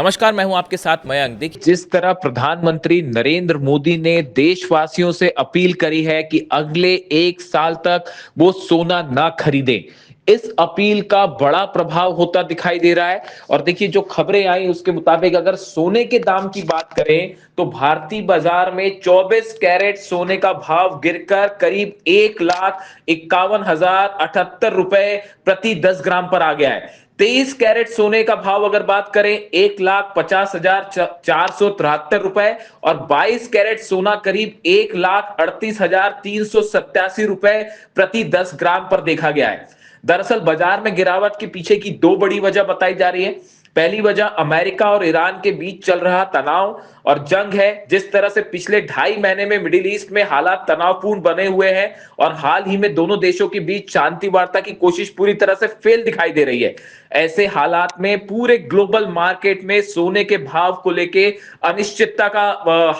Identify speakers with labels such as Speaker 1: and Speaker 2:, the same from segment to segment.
Speaker 1: नमस्कार, मैं हूं आपके साथ मयंक। देखिए,
Speaker 2: जिस तरह प्रधानमंत्री नरेंद्र मोदी ने देशवासियों से अपील करी है कि अगले 1 साल तक वो सोना ना खरीदें, इस अपील का बड़ा प्रभाव होता दिखाई दे रहा है। और देखिए, जो खबरें आई उसके मुताबिक अगर सोने के दाम की बात करें तो भारतीय बाजार में 24 कैरेट सोने का भाव गिरकर करीब 1,51,078 रुपए प्रति 10 ग्राम पर आ गया है। 23 कैरेट सोने का भाव अगर बात करें 1,50,473 रुपए, और 22 कैरेट सोना करीब 1,38,387 रुपए प्रति 10 ग्राम पर देखा गया है। दरअसल बाजार में गिरावट के पीछे की दो बड़ी वजह बताई जा रही है। पहली वजह अमेरिका और ईरान के बीच चल रहा तनाव और जंग है। जिस तरह से पिछले 2.5 महीने में मिडिल ईस्ट में हालात तनावपूर्ण बने हुए हैं और हाल ही में दोनों देशों के बीच शांति वार्ता की कोशिश पूरी तरह से फेल दिखाई दे रही है। ऐसे हालात में पूरे ग्लोबल मार्केट में सोने के भाव को लेके अनिश्चितता का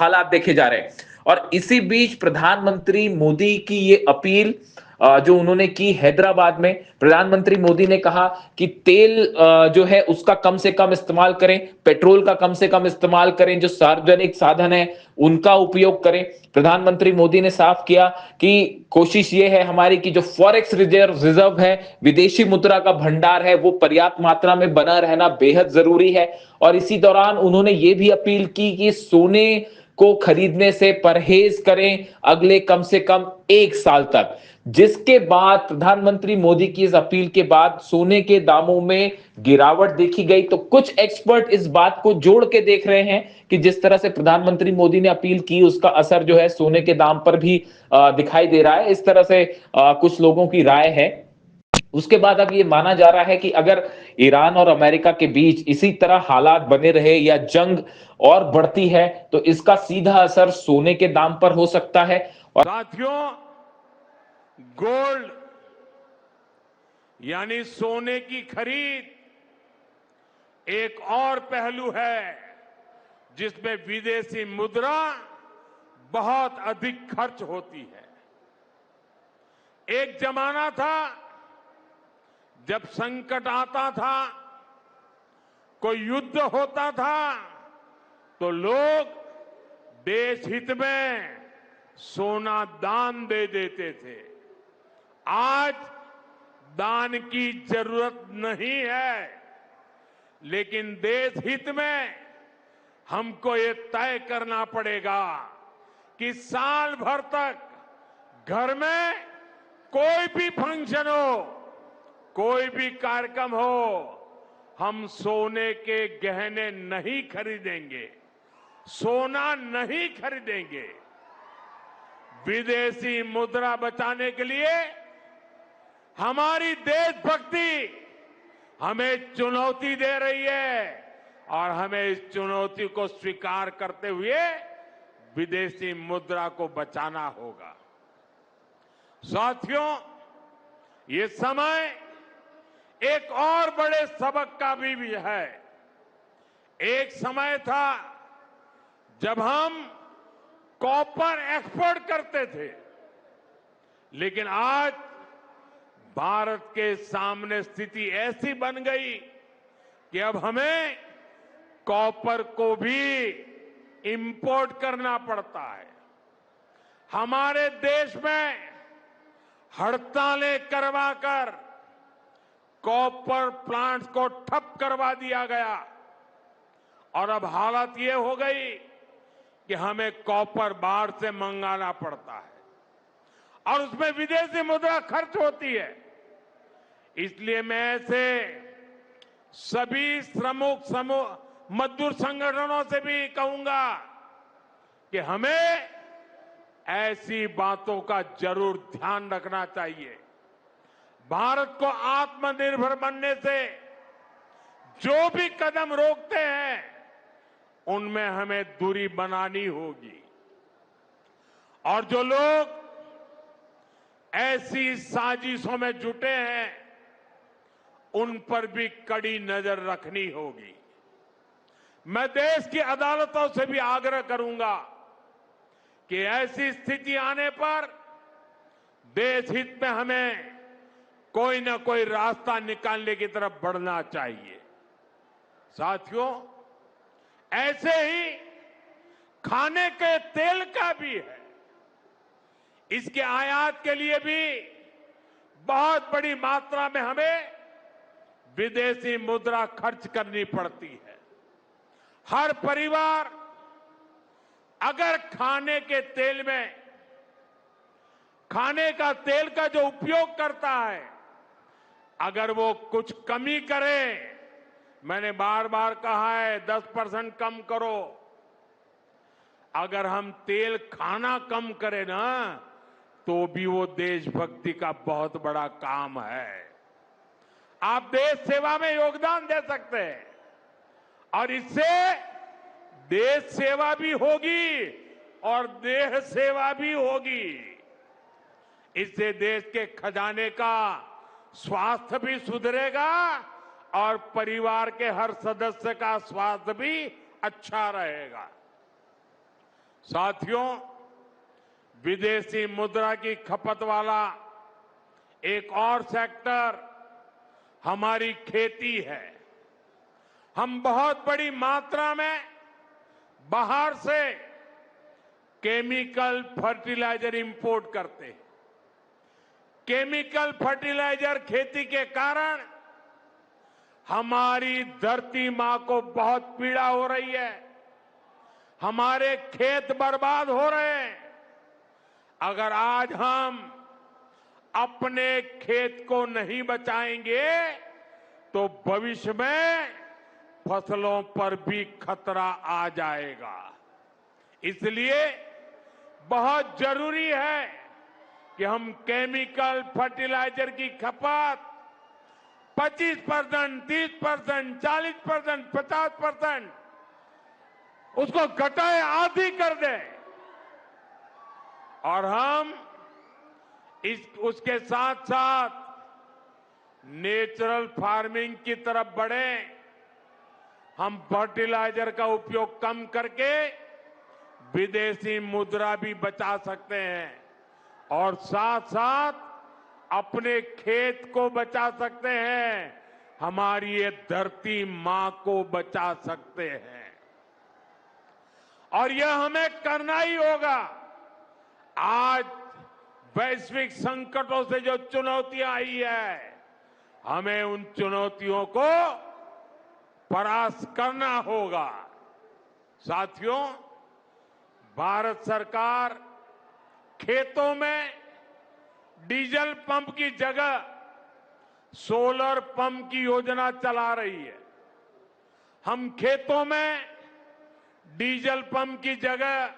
Speaker 2: हालात देखे जा रहे हैं। और इसी बीच प्रधानमंत्री मोदी की ये अपील जो उन्होंने की हैदराबाद में, प्रधानमंत्री मोदी ने कहा कि तेल जो है उसका कम से कम इस्तेमाल करें, पेट्रोल का कम से कम इस्तेमाल करें, जो सार्वजनिक साधन है उनका उपयोग करें। प्रधानमंत्री मोदी ने साफ किया कि कोशिश ये है हमारी कि जो फॉरेक्स रिजर्व है, विदेशी मुद्रा का भंडार है, वो पर्याप्त मात्रा में बना रहना बेहद जरूरी है। और इसी दौरान उन्होंने ये भी अपील की कि सोने को खरीदने से परहेज करें अगले कम से कम 1 साल तक। जिसके बाद प्रधानमंत्री मोदी की इस अपील के बाद सोने के दामों में गिरावट देखी गई। तो कुछ एक्सपर्ट इस बात को जोड़ के देख रहे हैं कि जिस तरह से प्रधानमंत्री मोदी ने अपील की उसका असर जो है सोने के दाम पर भी दिखाई दे रहा है। इस तरह से कुछ लोगों की राय है। उसके बाद अब ये माना जा रहा है कि अगर ईरान और अमेरिका के बीच इसी तरह हालात बने रहे या जंग और बढ़ती है तो इसका सीधा असर सोने के दाम पर हो सकता है। और
Speaker 3: साथियों, गोल्ड यानी सोने की खरीद एक और पहलू है जिसमें विदेशी मुद्रा बहुत अधिक खर्च होती है। एक जमाना था जब संकट आता था, कोई युद्ध होता था, तो लोग देश हित में सोना दान दे देते थे। आज दान की जरूरत नहीं है, लेकिन देश हित में हमको ये तय करना पड़ेगा कि साल भर तक घर में कोई भी फंक्शन हो, कोई भी कार्यक्रम हो, हम सोने के गहने नहीं खरीदेंगे, सोना नहीं खरीदेंगे। विदेशी मुद्रा बचाने के लिए हमारी देशभक्ति हमें चुनौती दे रही है और हमें इस चुनौती को स्वीकार करते हुए विदेशी मुद्रा को बचाना होगा। साथियों, ये समय एक और बड़े सबक का भी है। एक समय था जब हम कॉपर एक्सपोर्ट करते थे, लेकिन आज भारत के सामने स्थिति ऐसी बन गई कि अब हमें कॉपर को भी इंपोर्ट करना पड़ता है। हमारे देश में हड़तालें करवाकर कॉपर प्लांट्स को ठप करवा दिया गया और अब हालत ये हो गई कि हमें कॉपर बाहर से मंगाना पड़ता है और उसमें विदेशी मुद्रा खर्च होती है। इसलिए मैं ऐसे सभी श्रमिक समूह मजदूर संगठनों से भी कहूंगा कि हमें ऐसी बातों का जरूर ध्यान रखना चाहिए। भारत को आत्मनिर्भर बनने से जो भी कदम रोकते हैं उनमें हमें दूरी बनानी होगी और जो लोग ऐसी साजिशों में जुटे हैं उन पर भी कड़ी नजर रखनी होगी। मैं देश की अदालतों से भी आग्रह करूंगा कि ऐसी स्थिति आने पर देश हित में हमें कोई ना कोई रास्ता निकालने की तरफ बढ़ना चाहिए। साथियों, ऐसे ही खाने के तेल का भी है। इसके आयात के लिए भी बहुत बड़ी मात्रा में हमें विदेशी मुद्रा खर्च करनी पड़ती है। हर परिवार अगर खाने के तेल में खाने का तेल का जो उपयोग करता है, अगर वो कुछ कमी करे, मैंने बार बार कहा है 10% कम करो। अगर हम तेल खाना कम करें ना, तो भी वो देशभक्ति का बहुत बड़ा काम है। आप देश सेवा में योगदान दे सकते हैं और इससे देश सेवा भी होगी और देह सेवा भी होगी। इससे देश के खजाने का स्वास्थ्य भी सुधरेगा और परिवार के हर सदस्य का स्वास्थ्य भी अच्छा रहेगा। साथियों, विदेशी मुद्रा की खपत वाला एक और सेक्टर हमारी खेती है। हम बहुत बड़ी मात्रा में बाहर से केमिकल फर्टिलाइजर इंपोर्ट करते हैं। केमिकल फर्टिलाइजर खेती के कारण हमारी धरती मां को बहुत पीड़ा हो रही है। हमारे खेत बर्बाद हो रहे हैं। अगर आज हम अपने खेत को नहीं बचाएंगे तो भविष्य में फसलों पर भी खतरा आ जाएगा। इसलिए बहुत जरूरी है कि हम केमिकल फर्टिलाइजर की खपत 25%, 30%, 40%, 50% उसको घटाए, आधी कर दें और हम उसके साथ साथ नेचुरल फार्मिंग की तरफ बढ़े। हम फर्टिलाइजर का उपयोग कम करके विदेशी मुद्रा भी बचा सकते हैं और साथ साथ अपने खेत को बचा सकते हैं, हमारी ये धरती मां को बचा सकते हैं। और यह हमें करना ही होगा। आज वैश्विक संकटों से जो चुनौतियां आई है, हमें उन चुनौतियों को परास्त करना होगा। साथियों, भारत सरकार खेतों में डीजल पंप की जगह सोलर पंप की योजना चला रही है। हम खेतों में डीजल पंप की जगह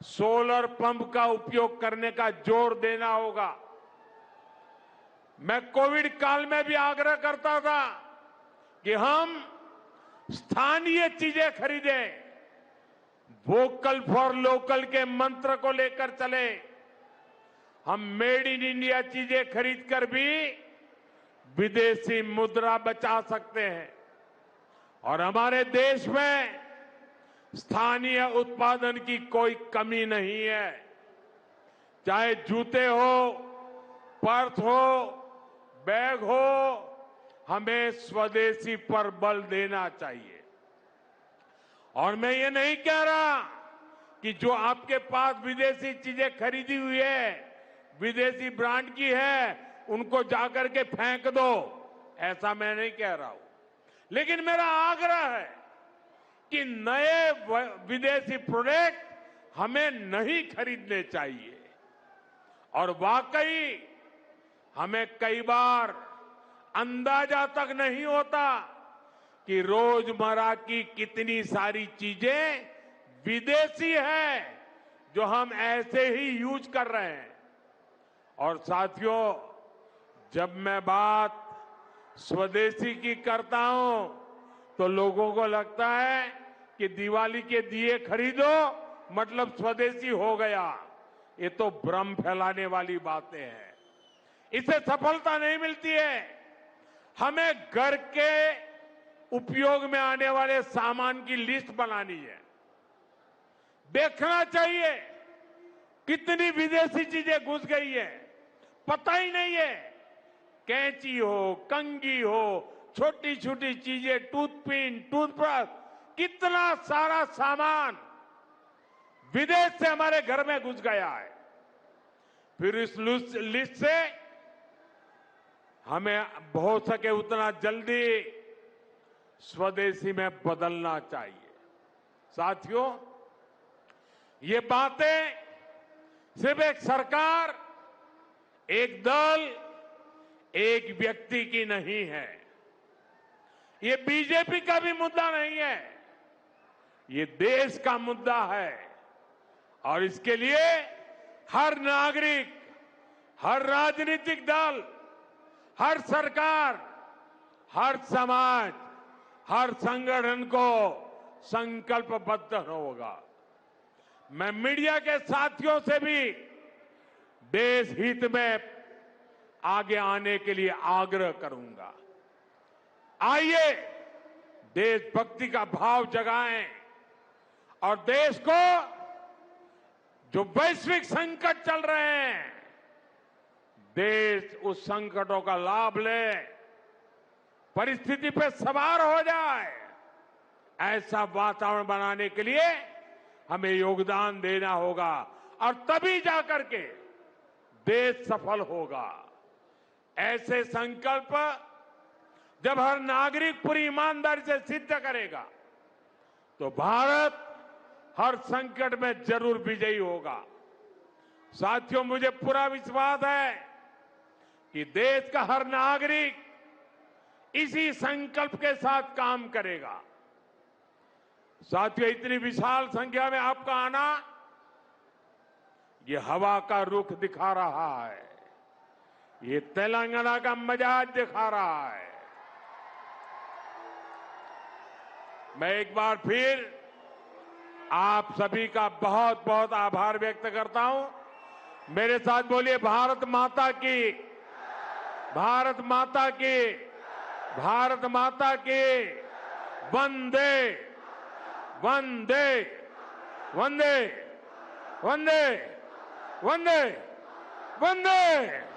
Speaker 3: सोलर पंप का उपयोग करने का जोर देना होगा। मैं कोविड काल में भी आग्रह करता था कि हम स्थानीय चीजें खरीदें, वोकल फॉर लोकल के मंत्र को लेकर चले। हम मेड इन इंडिया चीजें खरीदकर भी विदेशी मुद्रा बचा सकते हैं और हमारे देश में स्थानीय उत्पादन की कोई कमी नहीं है। चाहे जूते हो, पर्स हो, बैग हो, हमें स्वदेशी पर बल देना चाहिए। और मैं ये नहीं कह रहा कि जो आपके पास विदेशी चीजें खरीदी हुई है, विदेशी ब्रांड की है, उनको जाकर के फेंक दो, ऐसा मैं नहीं कह रहा हूं। लेकिन मेरा आग्रह है कि नए विदेशी प्रोडक्ट हमें नहीं खरीदने चाहिए। और वाकई हमें कई बार अंदाजा तक नहीं होता कि रोजमर्रा की कितनी सारी चीजें विदेशी हैं जो हम ऐसे ही यूज कर रहे हैं। और साथियों, जब मैं बात स्वदेशी की करता हूं तो लोगों को लगता है कि दिवाली के दिए खरीदो मतलब स्वदेशी हो गया। ये तो भ्रम फैलाने वाली बातें हैं। इससे सफलता नहीं मिलती है। हमें घर के उपयोग में आने वाले सामान की लिस्ट बनानी है। देखना चाहिए कितनी विदेशी चीजें घुस गई है, पता ही नहीं है। कैंची हो, कंघी हो, छोटी छोटी चीजें, टूथपिन, टूथब्रश, कितना सारा सामान विदेश से हमारे घर में घुस गया है। फिर इस लिस्ट से हमें हो सके उतना जल्दी स्वदेशी में बदलना चाहिए। साथियों, ये बातें सिर्फ एक सरकार, एक दल, एक व्यक्ति की नहीं है। ये बीजेपी का भी मुद्दा नहीं है, ये देश का मुद्दा है। और इसके लिए हर नागरिक, हर राजनीतिक दल, हर सरकार, हर समाज, हर संगठन को संकल्पबद्ध होगा। मैं मीडिया के साथियों से भी देश हित में आगे आने के लिए आग्रह करूंगा। आइए देशभक्ति का भाव जगाएं और देश को जो वैश्विक संकट चल रहे हैं, देश उस संकटों का लाभ ले, परिस्थिति पे सवार हो जाए। ऐसा वातावरण बनाने के लिए हमें योगदान देना होगा और तभी जाकर के देश सफल होगा। ऐसे संकल्प जब हर नागरिक पूरी ईमानदारी से सिद्ध करेगा तो भारत हर संकट में जरूर विजयी होगा। साथियों, मुझे पूरा विश्वास है कि देश का हर नागरिक इसी संकल्प के साथ काम करेगा। साथियों, इतनी विशाल संख्या में आपका आना ये हवा का रुख दिखा रहा है, ये तेलंगाना का मिजाज दिखा रहा है। मैं एक बार फिर आप सभी का बहुत बहुत आभार व्यक्त करता हूं। मेरे साथ बोलिए, भारत माता की, भारत माता की, भारत माता की। वंदे वंदे वंदे वंदे वंदे वंदे।